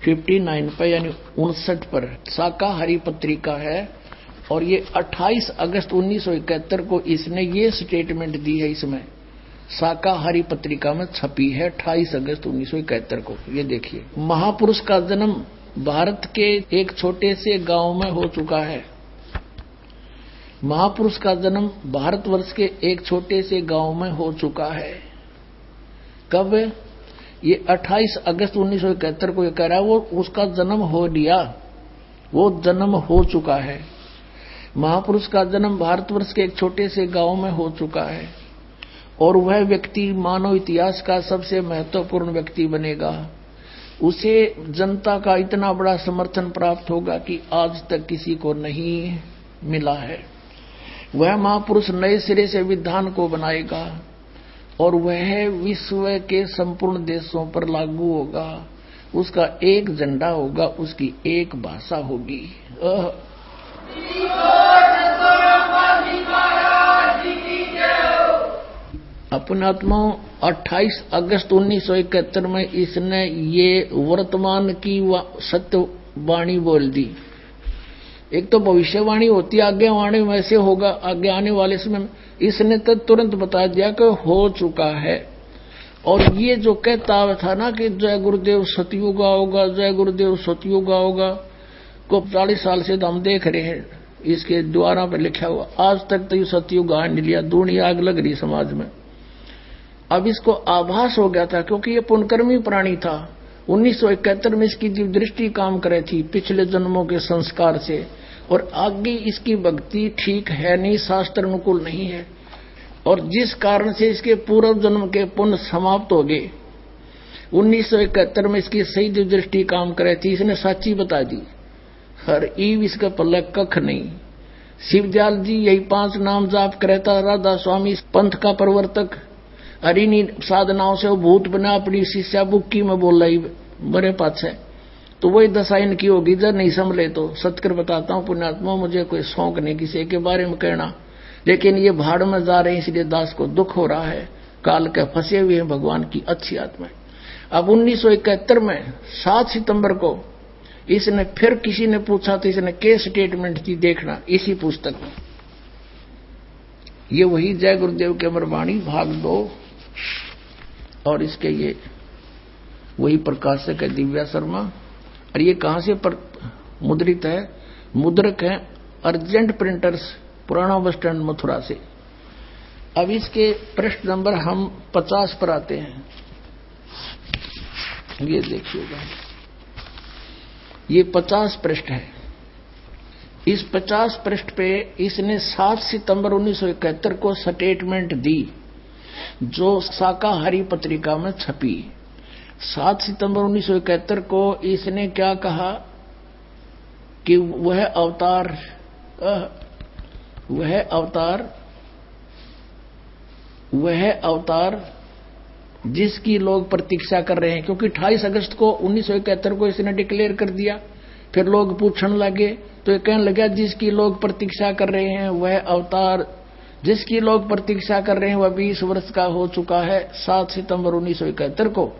59 पर यानी 59 पर शाकाहारी पत्रिका है। और ये 28 अगस्त 1971 को इसने ये स्टेटमेंट दी है, इसमें शाकाहारी पत्रिका में छपी है 28 अगस्त 1971 को। ये देखिए, महापुरुष का जन्म भारत के एक छोटे से गांव में हो चुका है। महापुरुष का जन्म भारतवर्ष के एक छोटे से गांव में हो चुका है। कब? ये 28 अगस्त 1971 को ये कह रहा है, वो उसका जन्म हो लिया, वो जन्म हो चुका है। महापुरुष का जन्म भारतवर्ष के एक छोटे से गांव में हो चुका है और वह व्यक्ति मानव इतिहास का सबसे महत्वपूर्ण व्यक्ति बनेगा। उसे जनता का इतना बड़ा समर्थन प्राप्त होगा कि आज तक किसी को नहीं मिला है। वह महापुरुष नए सिरे से विधान को बनाएगा और वह विश्व के संपूर्ण देशों पर लागू होगा। उसका एक झंडा होगा, उसकी एक भाषा होगी। अपने आत्माओं 28 अगस्त 1971 में इसने ये वर्तमान की सत्यवाणी बोल दी। एक तो भविष्यवाणी होती है, आगे वाणी वैसे होगा, आगे आने वाले समय इसने तो तुरंत बता दिया कि हो चुका है। और ये जो कहता था ना कि जय गुरुदेव सतयुग आओगा, जय गुरुदेव सतयुग आओगा, को 40 साल से तो हम देख रहे हैं, इसके द्वारा पर लिखा हुआ। आज तक तो ये सतयुग आ नहीं लिया, दूनी आग लग रही समाज में। अब इसको आभास हो गया था, क्योंकि ये पुण्यकर्मी प्राणी था। 1971 में इसकी जीव दृष्टि काम करे थी पिछले जन्मों के संस्कार से, और आगे इसकी भक्ति ठीक है नहीं, शास्त्र अनुकूल नहीं है, और जिस कारण से इसके पूर्व जन्म के पुण्य समाप्त हो गए। 1971 में इसकी सही जीव दृष्टि काम करे थी, इसने सच्ची बता दी। हर ईव इसका पल्ले कख नहीं। शिवदयाल जी यही 5 नाम जाप करता, राधा स्वामी पंथ का प्रवर्तक, हरिनी साधनाओं से वो भूत बना अपनी शिष्या बुक्की में बोल रही बड़े पास है, तो वही दशा इनकी होगी जब नहीं संभले तो। सत्कर बताता हूँ पुण्यात्मा, मुझे कोई शौक नहीं किसी के बारे में कहना, लेकिन ये भाड़ में जा रहे हैं, इसलिए दास को दुख हो रहा है। काल के फंसे हुए हैं भगवान की अच्छी आत्मा। अब 1971 में 7 सितंबर को इसने फिर किसी ने पूछा तो इसने के स्टेटमेंट दी, देखना इसी पुस्तक में। ये वही जय गुरुदेव के अमरवाणी भाग 2 और इसके ये वही प्रकाशक है दिव्या शर्मा। और ये कहां से मुद्रित है? मुद्रक है अर्जेंट प्रिंटर्स, पुराना बस स्टैंड मथुरा से। अब इसके पृष्ठ नंबर हम 50 पर आते हैं। ये देखिएगा, ये 50 पृष्ठ है। इस 50 पृष्ठ पे इसने 7 सितंबर 1971 को स्टेटमेंट दी, जो शाकाहारी पत्रिका में छपी। 7 सितंबर 1971 को इसने क्या कहा कि वह अवतार जिसकी लोग प्रतीक्षा कर रहे हैं, क्योंकि 28 अगस्त को 1971 को इसने डिक्लेयर कर दिया। फिर लोग पूछने लगे तो ये कहने लगा जिसकी लोग प्रतीक्षा कर रहे हैं वह अवतार, जिसकी लोग प्रतीक्षा कर रहे हैं वह 20 वर्ष का हो चुका है। 7 सितंबर 1971 को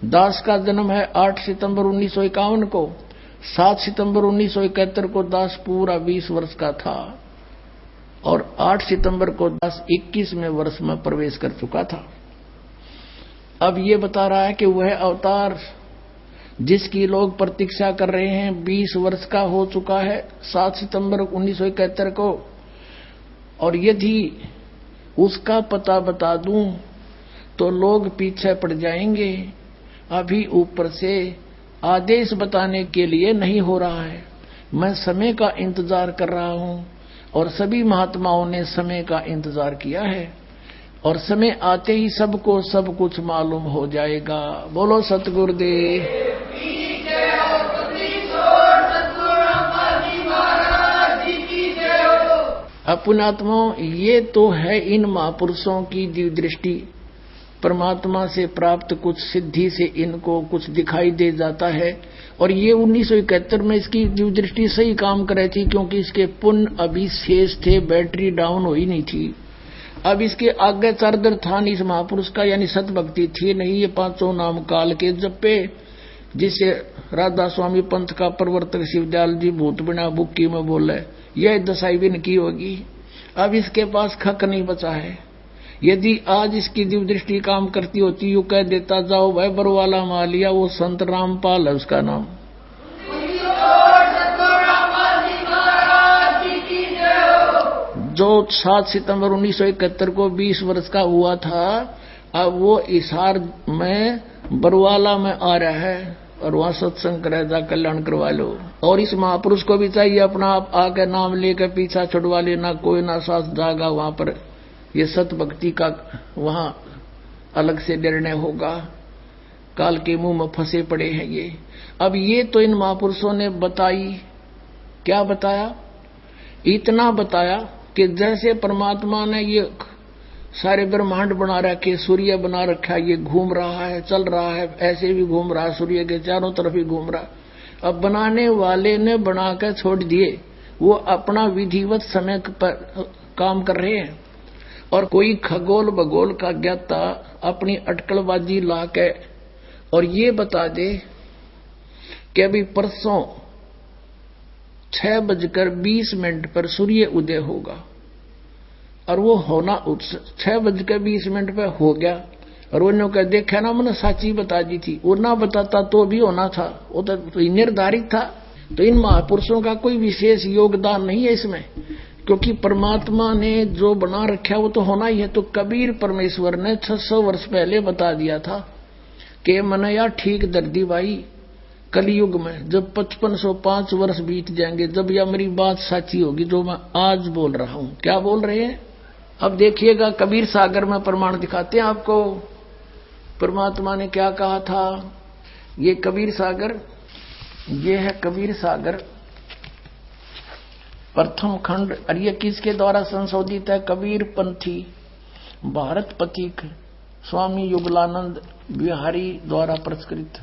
दास का जन्म है 8 सितंबर 1951 को। 7 सितंबर 1971 को दास पूरा 20 वर्ष का था और 8 सितंबर को दास 21वें वर्ष में प्रवेश कर चुका था। अब ये बता रहा है कि वह अवतार जिसकी लोग प्रतीक्षा कर रहे हैं 20 वर्ष का हो चुका है 7 सितंबर 1971 को। और यदि उसका पता बता दूं तो लोग पीछे पड़ जाएंगे। अभी ऊपर से आदेश बताने के लिए नहीं हो रहा है, मैं समय का इंतजार कर रहा हूं और सभी महात्माओं ने समय का इंतजार किया है और समय आते ही सबको सब कुछ मालूम हो जाएगा। बोलो सतगुरुदेव। पुण्यात्माओं, ये तो है इन महापुरुषों की दिव्य दृष्टि। परमात्मा से प्राप्त कुछ सिद्धि से इनको कुछ दिखाई दे जाता है। और ये 1971 में इसकी दिव्य दृष्टि सही काम कर रही थी, क्योंकि इसके पुण्य अभी शेष थे, बैटरी डाउन हो ही नहीं थी। अब इसके आगे चार्जर था नहीं इस महापुरुष का, यानी सत भक्ति थी नहीं। ये 5 नाम काल के जपे जिसे राधा स्वामी पंथ का प्रवर्तक शिवदयाल जी भूत बिना बुक्की में बोले, यह दशाई भी की होगी। अब इसके पास खक नहीं बचा है। यदि आज इसकी दिव्य दृष्टि काम करती होती, यू कह देता, जाओ भाई बरवाला मालिया, वो संत रामपाल है उसका नाम। जो 7 सितंबर 1971 को 20 वर्ष का हुआ था, अब वो इसार में बरवाला में आ रहा है और वहां सत्संग करे, जा कल्याण करवा लो। और इस महापुरुष को भी चाहिए अपना आप आके नाम लेकर पीछा छुड़वा लेना, कोई ना साथ जागा वहां पर। ये सत भक्ति का वहां अलग से निर्णय होगा। काल के मुंह में फंसे पड़े हैं ये। अब ये तो इन महापुरुषों ने बताई, क्या बताया? इतना बताया कि जैसे परमात्मा ने ये सारे ब्रह्मांड बना रखे, सूर्य बना रखा, ये घूम रहा है, चल रहा है, ऐसे भी घूम रहा है, सूर्य के चारों तरफ ही घूम रहा। अब बनाने वाले ने बनाकर छोड़ दिए, वो अपना विधिवत समय पर काम कर रहे हैं। और कोई खगोल भगोल का ज्ञाता अपनी अटकलबाजी ला के और ये बता दे कि अभी परसों 6:20 पर सूर्य उदय होगा, और वो होना 6:20 पे हो गया। और उन्होंने कहा, देखा ना, मैंने साची बता दी थी। वो ना बताता तो भी होना था, वो तो निर्धारित था। तो इन महापुरुषों का कोई विशेष योगदान नहीं है इसमें, क्योंकि परमात्मा ने जो बना रखा वो तो होना ही है। तो कबीर परमेश्वर ने 600 वर्ष पहले बता दिया था कि मैंने यार ठीक दर्दी भाई, कलयुग में जब 5505 वर्ष बीत जाएंगे, जब यह मेरी बात सच्ची होगी जो मैं आज बोल रहा हूं। क्या बोल रहे हैं? अब देखिएगा, कबीर सागर में प्रमाण दिखाते हैं आपको परमात्मा ने क्या कहा था। ये कबीर सागर, ये है कबीर सागर प्रथम खंड, और ये किसके द्वारा संशोधित है? कबीर पंथी भारत पथिक स्वामी युगलानंद बिहारी द्वारा प्रस्कृत।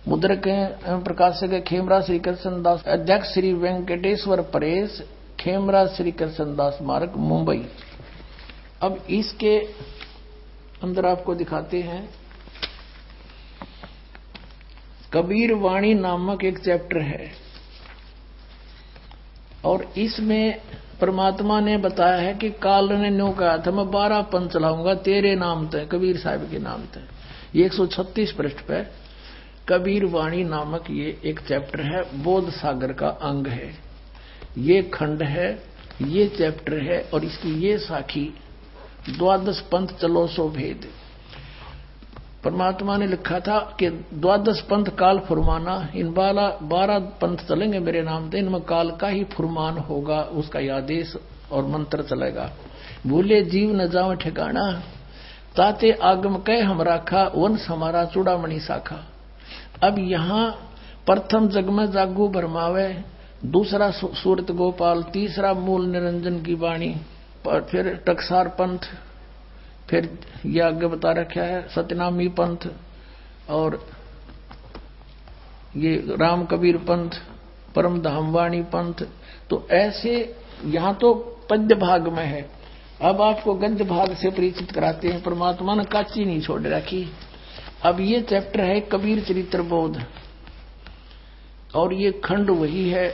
मुद्रक एवं प्रकाशक खेमरा श्री कृष्ण दास, अध्यक्ष श्री वेंकटेश्वर परेश, खेमरा श्री कृष्ण दास मार्ग, मुंबई। अब इसके अंदर आपको दिखाते हैं कबीर वाणी नामक एक चैप्टर है, और इसमें परमात्मा ने बताया है कि काल ने न्यू कहा था, मैं 12 पंथ चलाऊंगा तेरे नाम ते, कबीर साहब के नाम ते। ये 136 पृष्ठ पे कबीर वाणी नामक ये एक चैप्टर है, बोध सागर का अंग है। ये खंड है, ये चैप्टर है, और इसकी ये साखी 12 पंथ चलो सो भेद। परमात्मा ने लिखा था कि 12 पंथ काल फुरमाना, इन 12 पंथ चलेंगे मेरे नाम से, इनमें काल का ही फुरमान होगा, उसका आदेश और मंत्र चलेगा। भूले जीव न जाओ ठिकाना, ताते आगम कह हम राखा, वंश हमारा चूड़ामणि शाखा। अब यहाँ प्रथम जग में जागू भरमावे, दूसरा सूरत गोपाल, तीसरा मूल निरंजन की वाणी, फिर टकसार पंथ, फिर यह आगे बता रखा है सतनामी पंथ, और ये राम कबीर पंथ, परम धामवाणी पंथ। तो ऐसे यहाँ तो पद्य भाग में है। अब आपको गद्य भाग से परिचित कराते हैं। परमात्मा ने काची नहीं छोड़ रखी। अब ये चैप्टर है कबीर चरित्र बोध, और ये खंड वही है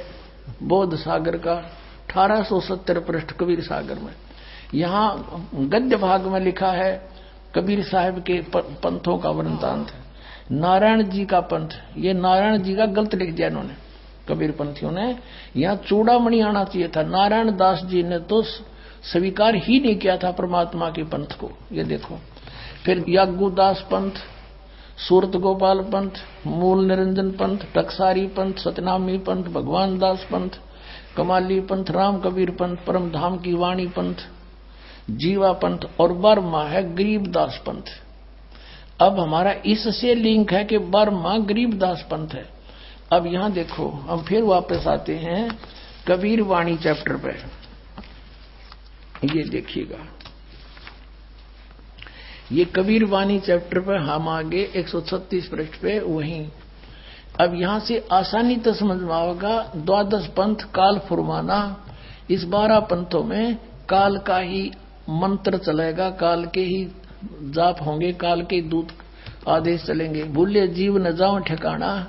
बोध सागर का, 1870 पृष्ठ कबीर सागर में। यहाँ गद्य भाग में लिखा है कबीर साहब के पंथों का वृत्तांत। नारायण जी का पंथ, ये नारायण जी का गलत लिख दिया इन्होंने, कबीर पंथियों ने। यहाँ चूड़ामणि आना चाहिए था। नारायण दास जी ने तो स्वीकार ही नहीं किया था परमात्मा के पंथ को, ये देखो। फिर यागुदास पंथ, सूरत गोपाल पंथ, मूल निरंजन पंथ, टकसारी पंथ, सतनामी पंथ, भगवान दास पंथ, कमाली पंथ, राम कबीर पंथ, परम धाम की वाणी पंथ, जीवा पंथ, और बर्मा है गरीबदास पंथ। अब हमारा इससे लिंक है कि बर्मा गरीबदास पंथ है। अब यहां देखो, हम फिर वापस आते हैं कबीर वाणी चैप्टर पे। ये देखिएगा, ये कबीर वाणी चैप्टर पे हम आगे 136 पृष्ठ पे वहीं। अब यहां से आसानी तो समझ में आएगा। 12 पंथ काल फुरमाना, इस 12 पंथों में काल का ही मंत्र चलेगा, काल के ही जाप होंगे, काल के दूत आदेश चलेंगे। भूले जीव न जाओ ठिकाना,